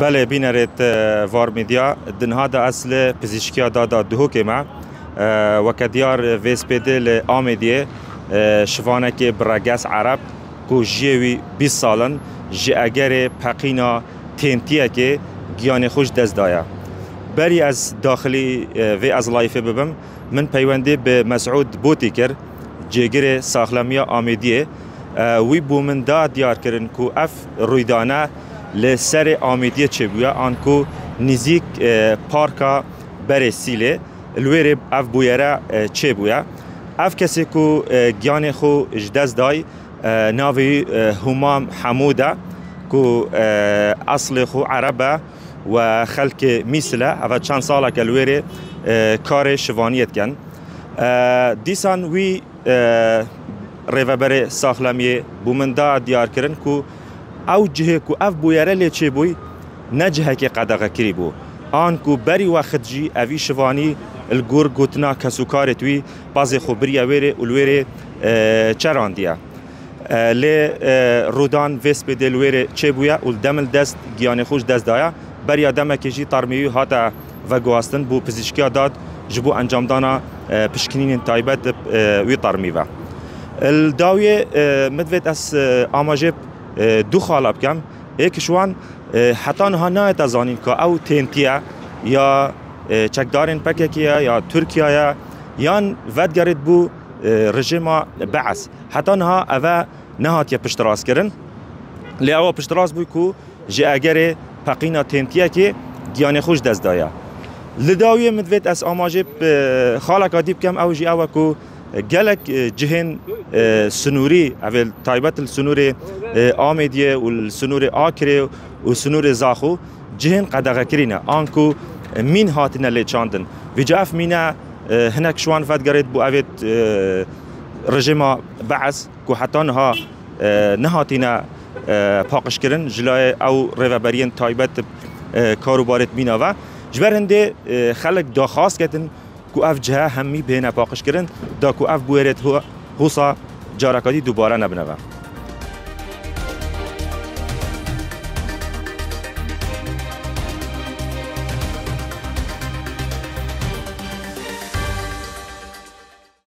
بله بینرت وارمیدیا دنها دا اصل پزشکی دادا دهو که ما وکدیار ویسپیدل آمیدیه شوانه که برگس عرب کو جیوی 20 سالن جی اگر پقینا تینتیه که گیان خوش دست دایا بری از داخلی و از لایفه ببم من پیونده به مسعود بوتی کر جگر ساخلمیا آمیدیه وی بومن دا دیار کرن کو اف رویدانه لسر آمیدیه چه بویا آنکو نزیک پارکا برسیله الویره اف بویره چه بویا اف کسی کو گیان خو جدز دای ناوی همام حموده کو اصل خو عربه و خلق میسله اول چند ساله که الویره کار شوانیت کن دیسان وی ریوبر ساخلمیه بومندا دیار کرن کو او جهه کو اف بویره لیچه بوی نجهه که قدغه کری بو آن کو بری وقت جی اوی شوانی الگور گوتنا کسوکارت وی بازی خوبریه ویره الویره چران دیا لی رودان ویسپ دل ویره چه بویا ول دمل دست گیان خوش دست دایا بری آدم که جی ترمیوی هاتا و گواستن بو پزشکی داد جبو انجام دانا پشکنین تایبت وی ترمیوه الداویه مدوید از آماجب دو خالب کم یک شوان حتی نها نه تزانین که او تینتیه یا چکدارین پککیه یا ترکیه یا ودگرد بو رژیم بعث حتی نها اوه نهات یا پشتراز کرن لی اوه پشتراز بوی که جه اگر پقینا تینتیه که گیان خوش دست دایا لداویه مدوید از آماجب خالک آدیب کم او جه اوه که گلک جهن سنوری اول تایبت السنور آمیدیه و السنور آکره و سنور زاخو جهن قدغه کرینه آنکو مین هاتنه لیچاندن و جاف مینه هنک شوان فدگرید بو اوید رژیم بعث که حتی نهاتینه پاقش کرن جلای او ریوبرین تایبت کاروبارت مینه و جبر هنده خلق داخواست کتن کو اف جهه همی بینه پاقش کرن دا کو اف بویرت حوصا جارکاتی دوباره نبنوه